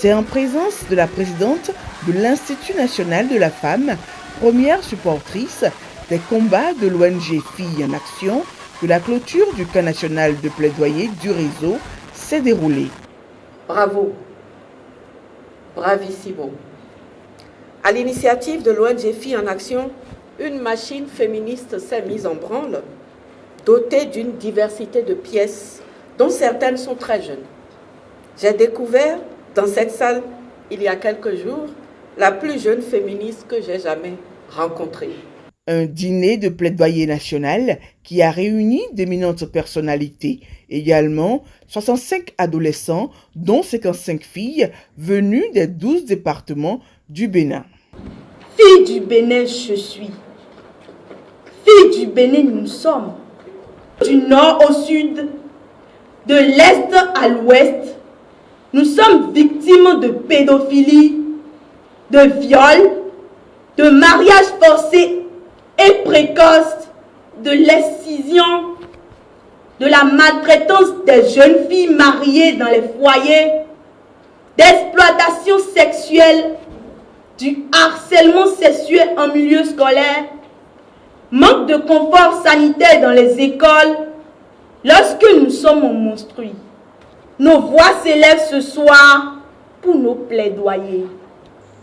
C'est en présence de la présidente de l'Institut national de la femme, première supportrice des combats de l'ONG Filles en Action, que la clôture du camp national de plaidoyer du réseau s'est déroulée. Bravo, bravissimo. À l'initiative de l'ONG Filles en Action, une machine féministe s'est mise en branle, dotée d'une diversité de pièces, dont certaines sont très jeunes. J'ai découvert dans cette salle, il y a quelques jours, la plus jeune féministe que j'ai jamais rencontrée. Un dîner de plaidoyer national qui a réuni d'éminentes personnalités, également 65 adolescents, dont 55 filles venues des 12 départements du Bénin. Fille du Bénin, je suis. Fille du Bénin, nous sommes. Du nord au sud, de l'est à l'ouest, nous sommes victimes de pédophilie, de viol, de mariage forcé et précoce, de l'excision, de la maltraitance des jeunes filles mariées dans les foyers, d'exploitation sexuelle, du harcèlement sexuel en milieu scolaire, manque de confort sanitaire dans les écoles. Lorsque nous sommes monstrueux, nos voix s'élèvent ce soir pour nos plaidoyers.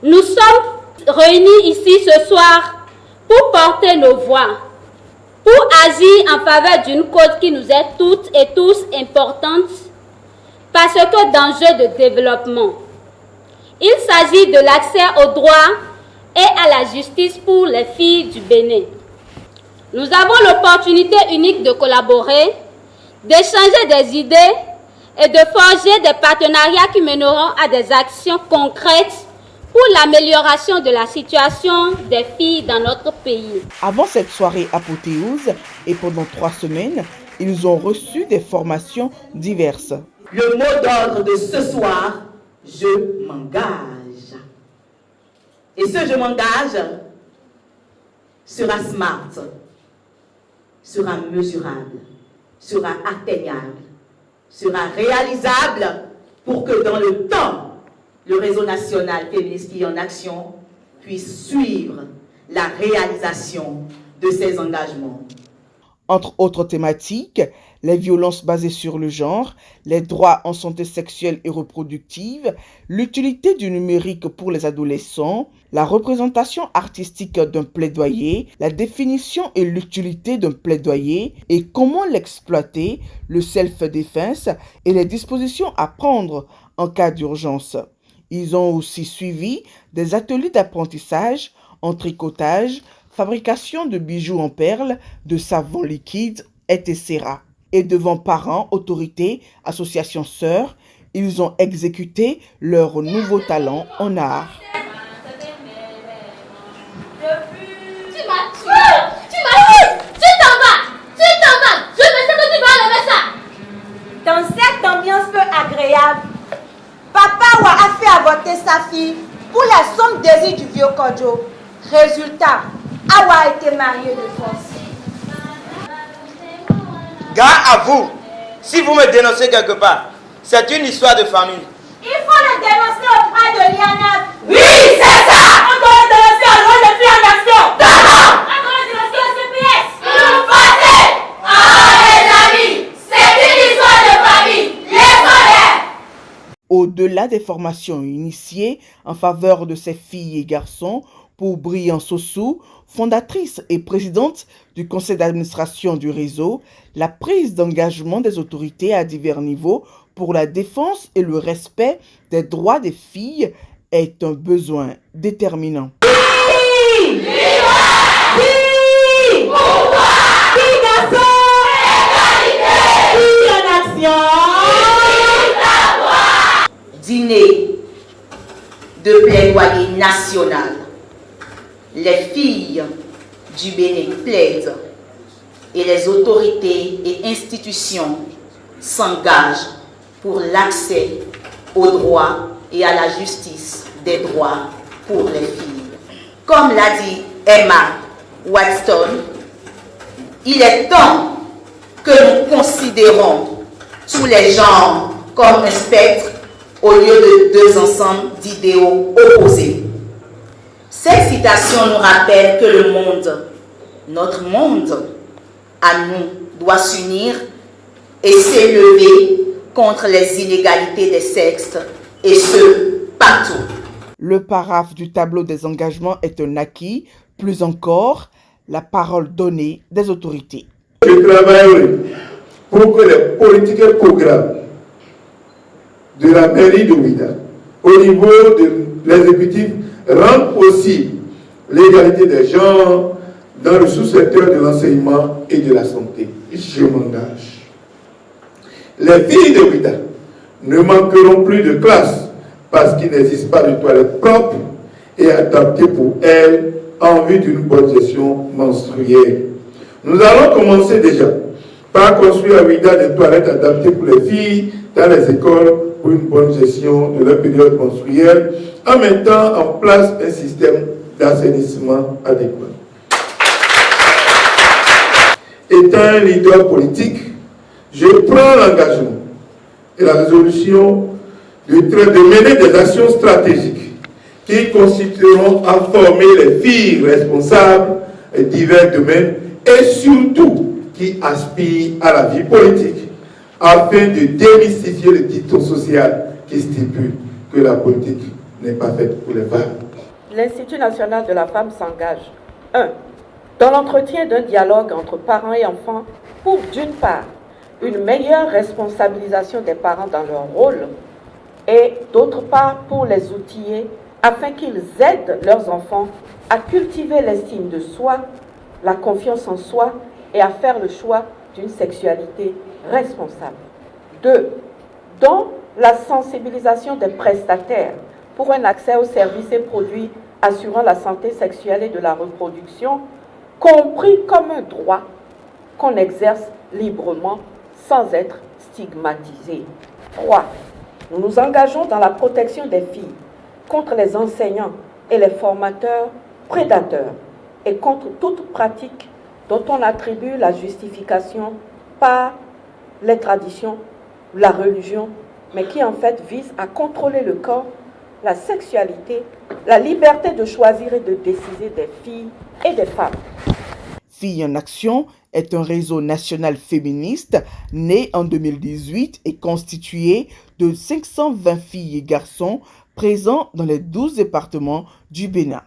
Nous sommes réunis ici ce soir pour porter nos voix, pour agir en faveur d'une cause qui nous est toutes et tous importante, parce que d'enjeux de développement. Il s'agit de l'accès aux droits et à la justice pour les filles du Bénin. Nous avons l'opportunité unique de collaborer, d'échanger des idées et de forger des partenariats qui mèneront à des actions concrètes pour l'amélioration de la situation des filles dans notre pays. Avant cette soirée apothéose et pendant 3 semaines, ils ont reçu des formations diverses. Le mot d'ordre de ce soir, je m'engage. Et ce je m'engage sera smart, sera mesurable, sera atteignable, sera réalisable pour que dans le temps, le réseau national féministe Filles en Action puisse suivre la réalisation de ses engagements. Entre autres thématiques, les violences basées sur le genre, les droits en santé sexuelle et reproductive, l'utilité du numérique pour les adolescents, la représentation artistique d'un plaidoyer, la définition et l'utilité d'un plaidoyer et comment l'exploiter, le self-defense et les dispositions à prendre en cas d'urgence. Ils ont aussi suivi des ateliers d'apprentissage en tricotage, fabrication de bijoux en perles, de savons liquides, etc. Et devant parents, autorités, associations sœurs, ils ont exécuté leur nouveau talent en art. Tu m'as Je me sais que tu vas enlever ça. Dans cette ambiance peu agréable, Papa Wa a fait avorter sa fille pour la somme désir du vieux Kodjo. Résultat, Awa a été mariée de force. Gare à vous, si vous me dénoncez quelque part, c'est une histoire de famille. Il faut le dénoncer auprès de l'IANF. Oui, c'est ça! On doit le dénoncer à l'ONG Filles en Action. D'accord! On doit le dénoncer au CPS. Vous passez! Oh les amis, c'est une histoire de famille. Les frères! Au-delà des formations initiées en faveur de ces filles et garçons, pour Brian Sossou, fondatrice et présidente du conseil d'administration du réseau, la prise d'engagement des autorités à divers niveaux pour la défense et le respect des droits des filles est un besoin déterminant. Dîner de plaidoyer national. Les filles du Bénin plaident et les autorités et institutions s'engagent pour l'accès aux droits et à la justice des droits pour les filles. Comme l'a dit Emma Watson, il est temps que nous considérons tous les genres comme un spectre au lieu de deux ensembles d'idéaux opposés. Cette citation nous rappelle que le monde, notre monde, à nous, doit s'unir et s'élever contre les inégalités des sexes, et ce, partout. Le paraphe du tableau des engagements est un acquis, plus encore, la parole donnée des autorités. Je travaillerai pour que les politiques et programmes de la mairie de Ouidah, au niveau de l'exécutif, rendent possible l'égalité des genres dans le sous-secteur de l'enseignement et de la santé. Je m'engage. Les filles de Ouidah ne manqueront plus de classe parce qu'il n'existe pas de toilettes propres et adaptées pour elles en vue d'une bonne gestion menstruelle. Nous allons commencer déjà par construire à Ouidah des toilettes adaptées pour les filles dans les écoles pour une bonne gestion de leur période menstruelle en mettant en place un système d'assainissement adéquat. Étant un leader politique, je prends l'engagement et la résolution de mener des actions stratégiques qui constitueront à former les filles responsables de divers domaines et surtout qui aspirent à la vie politique afin de démystifier le dicton social qui stipule que la politique n'est pas faite pour les femmes. L'Institut national de la femme s'engage 1. Dans l'entretien d'un dialogue entre parents et enfants pour, d'une part, une meilleure responsabilisation des parents dans leur rôle et, d'autre part, pour les outiller afin qu'ils aident leurs enfants à cultiver l'estime de soi, la confiance en soi et à faire le choix d'une sexualité responsable. 2. Dans la sensibilisation des prestataires pour un accès aux services et produits assurant la santé sexuelle et de la reproduction, compris comme un droit qu'on exerce librement sans être stigmatisé. 3. Nous nous engageons dans la protection des filles contre les enseignants et les formateurs prédateurs et contre toute pratique dont on attribue la justification par les traditions, la religion, mais qui en fait vise à contrôler le corps, la sexualité, la liberté de choisir et de décider des filles et des femmes. Filles en Action est un réseau national féministe né en 2018 et constitué de 520 filles et garçons présents dans les 12 départements du Bénin.